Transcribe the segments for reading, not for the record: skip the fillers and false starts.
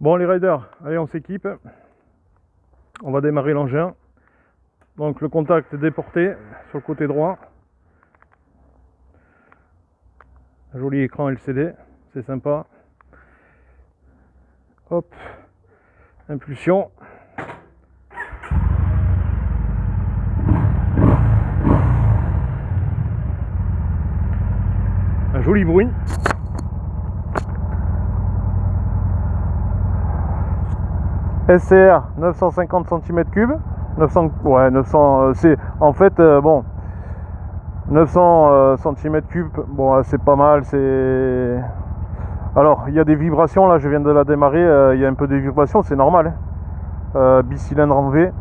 Bon les riders, allez on s'équipe. On va démarrer l'engin. Donc le contact est déporté sur le côté droit. Un joli écran LCD, c'est sympa. Hop, impulsion. Un joli bruit. SCR 950 cm3, 900 c'est en fait bon 900 cm3, bon c'est pas mal, c'est alors il y a des vibrations là, je viens de la démarrer, il y a un peu de vibrations, c'est normal hein. Bicylindre en V,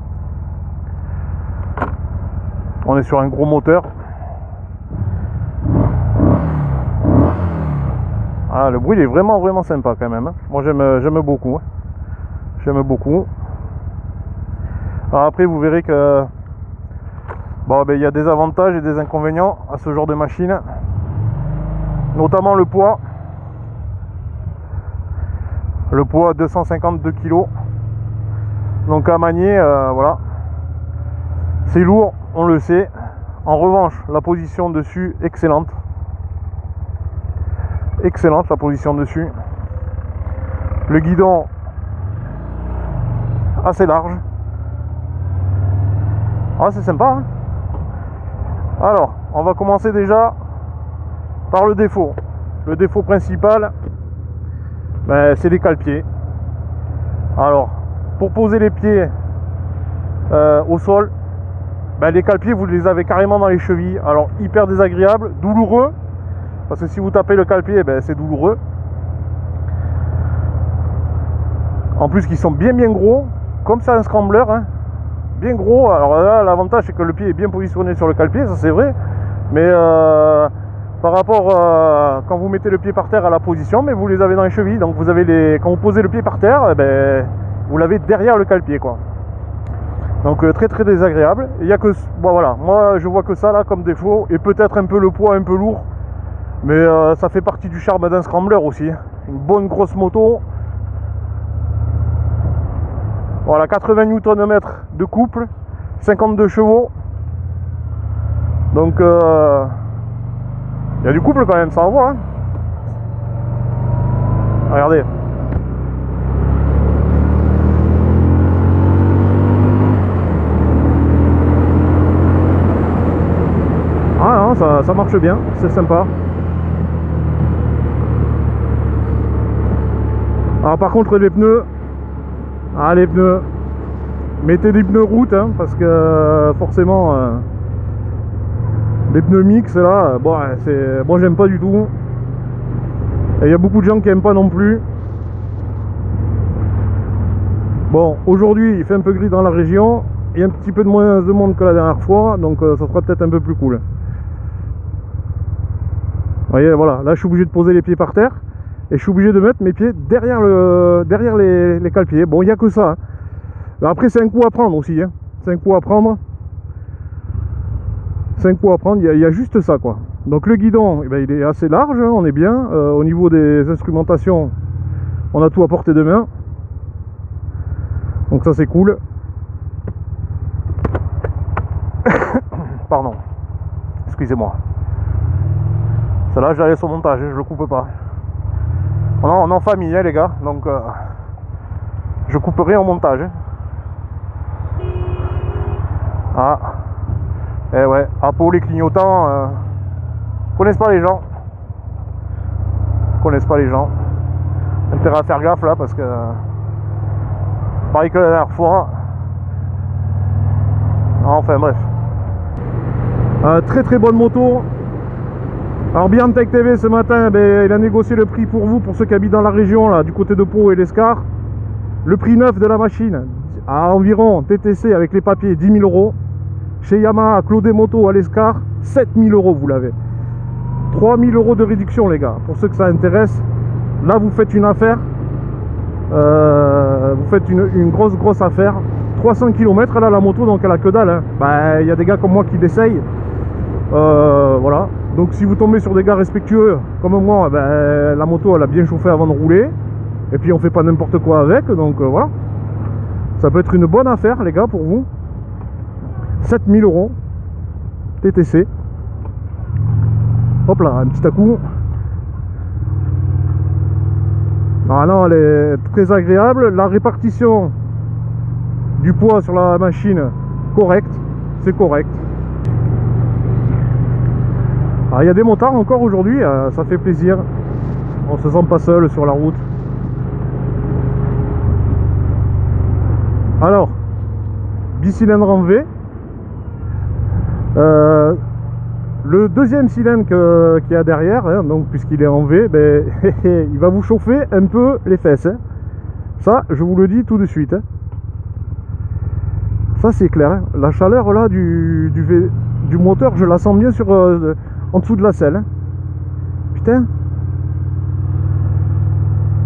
on est sur un gros moteur. Ah, le bruit il est vraiment sympa quand même hein. Moi j'aime beaucoup hein. J'aime beaucoup. Alors après vous verrez que bon, ben, y a des avantages et des inconvénients à ce genre de machine, notamment le poids. Le poids 252 kg, donc à manier, voilà, c'est lourd, on le sait. En revanche, la position dessus, excellente la position dessus. Le guidon assez large. Ah, c'est sympa hein. Alors on va commencer déjà par le défaut. Le défaut principal, ben, c'est les cale-pieds. Alors pour poser les pieds au sol, ben, les cale-pieds vous les avez carrément dans les chevilles. Alors hyper désagréable, douloureux, parce que si vous tapez le cale-pied, ben, c'est douloureux. En plus qu'ils sont bien gros, comme c'est un scrambler hein, bien gros. Alors là l'avantage c'est que le pied est bien positionné sur le cale-pied, ça c'est vrai, mais par rapport quand vous mettez le pied par terre à la position, mais vous les avez dans les chevilles, donc vous avez quand vous posez le pied par terre, eh ben, vous l'avez derrière le cale-pied quoi. Donc très désagréable. Il y a que bon, voilà, moi je vois que ça là comme défaut, et peut-être un peu le poids un peu lourd, mais ça fait partie du charme d'un scrambler aussi. Une bonne grosse moto. Voilà, 80 Nm de couple, 52 chevaux. Donc il y a du couple quand même, ça envoie hein. Regardez. Ah non, ça marche bien, c'est sympa. Alors par contre les pneus, les pneus, mettez des pneus route hein, parce que forcément les pneus mix là, bon, moi j'aime pas du tout, et il y a beaucoup de gens qui aiment pas non plus. Bon, aujourd'hui il fait un peu gris dans la région, il y a un petit peu de moins de monde que la dernière fois, donc ça sera peut-être un peu plus cool. Vous voyez, voilà, là je suis obligé de poser les pieds par terre et je suis obligé de mettre mes pieds derrière les cale-pieds. Bon, il n'y a que ça hein. Après c'est un coup à prendre aussi hein. C'est un coup à prendre. Il y a juste ça quoi. Donc le guidon, eh ben, il est assez large hein, on est bien. Au niveau des instrumentations, on a tout à portée de main, donc ça c'est cool. Pardon, excusez-moi. Celle-là je la laisse au montage, je le coupe pas. On est en famille hein, les gars, donc je couperai en montage. Ah, et ouais, pour les clignotants, connaissent pas les gens. Intérêt à faire gaffe là, parce que pareil que la dernière fois. Enfin bref. Très bonne moto. Alors Biantech TV ce matin, ben, il a négocié le prix pour vous, pour ceux qui habitent dans la région là, du côté de Pau et l'Escar. Le prix neuf de la machine à environ TTC avec les papiers 10 000 euros. Chez Yamaha, Claudet Moto à l'Escar, 7 000 euros vous l'avez. 3 000 euros de réduction les gars, pour ceux que ça intéresse. Là vous faites une affaire, vous faites une grosse affaire. 300 km là la moto, donc elle a que dalle hein. Bah, y a des gars comme moi qui l'essayent. Voilà, donc si vous tombez sur des gars respectueux comme moi, ben, la moto elle a bien chauffé avant de rouler. Et puis on fait pas n'importe quoi avec, donc voilà. Ça peut être une bonne affaire les gars pour vous. 7000 € TTC. Hop là, un petit à-coup. Ah non, elle est très agréable. La répartition du poids sur la machine, correcte. C'est correct. Ah, il y a des motards encore aujourd'hui, ça fait plaisir. On se sent pas seul sur la route. Alors, bicylindre en V. Le deuxième cylindre qu'il y a derrière, hein, donc puisqu'il est en V, ben, il va vous chauffer un peu les fesses. Hein. Ça, je vous le dis tout de suite. Hein. Ça, c'est clair. Hein. La chaleur là du moteur, je la sens bien sur en dessous de la selle. Hein. Putain.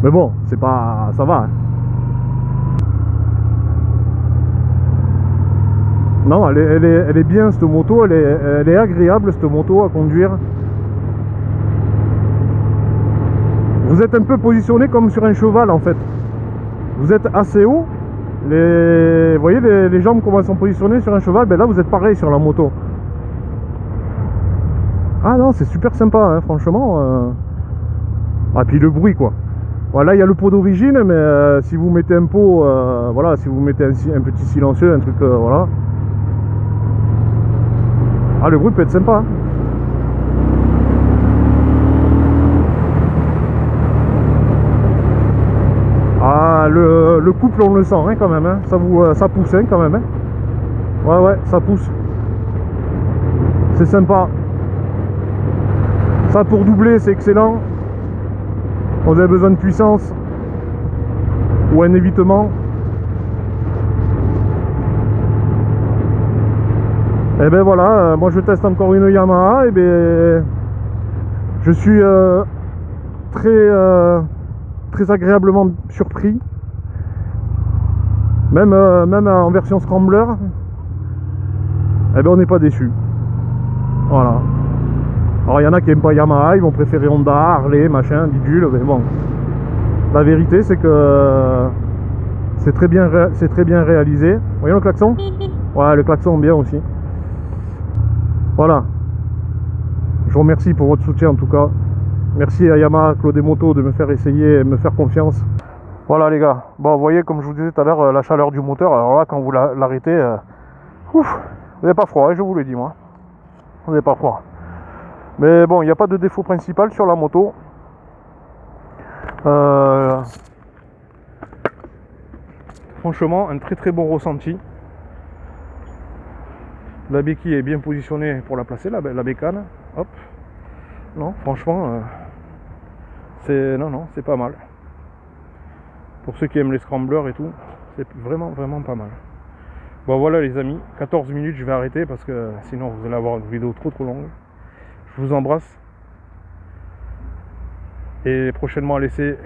Mais bon, c'est pas, ça va. Hein. Non, elle est bien cette moto, elle est agréable cette moto à conduire. Vous êtes un peu positionné comme sur un cheval en fait. Vous êtes assez haut. Vous voyez les jambes comment elles sont positionnées sur un cheval, ben là vous êtes pareil sur la moto. Ah non, c'est super sympa, hein, franchement. Ah puis le bruit quoi. Voilà, il y a le pot d'origine, mais si vous mettez un pot, voilà, si vous mettez un petit silencieux, un truc, voilà. Ah, le bruit peut être sympa. Hein. Ah, le couple, on le sent hein, quand même. Hein. Ça pousse hein, quand même. Hein. Ouais, ça pousse. C'est sympa. Ça, pour doubler, c'est excellent. Quand vous avez besoin de puissance ou un évitement. Et ben voilà, moi je teste encore une Yamaha et ben je suis très agréablement surpris. Même en version scrambler, et ben on n'est pas déçu. Voilà. Alors il y en a qui n'aiment pas Yamaha, ils vont préférer Honda, Harley, machin, bidule, mais bon. La vérité c'est que c'est très bien réalisé. Vous voyez le klaxon? Ouais, le klaxon bien aussi. Voilà. Je vous remercie pour votre soutien en tout cas. Merci à Yamaha Claude Moto de me faire essayer et me faire confiance. Voilà les gars. Bon, vous voyez comme je vous disais tout à l'heure, la chaleur du moteur. Alors là, quand vous l'arrêtez, vous n'avez pas froid, hein, je vous le dis moi. Vous n'avez pas froid. Mais bon, il n'y a pas de défaut principal sur la moto. Franchement, un très bon ressenti. La béquille est bien positionnée pour la placer, la bécane. Hop. Non, franchement, c'est pas mal. Pour ceux qui aiment les scramblers et tout, c'est vraiment pas mal. Bon voilà les amis, 14 minutes, je vais arrêter parce que sinon vous allez avoir une vidéo trop longue. Je vous embrasse. Et prochainement à laisser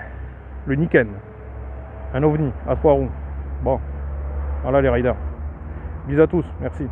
le Niken. Un ovni à 3 roues. Bon, voilà les riders. Bisous à tous, merci.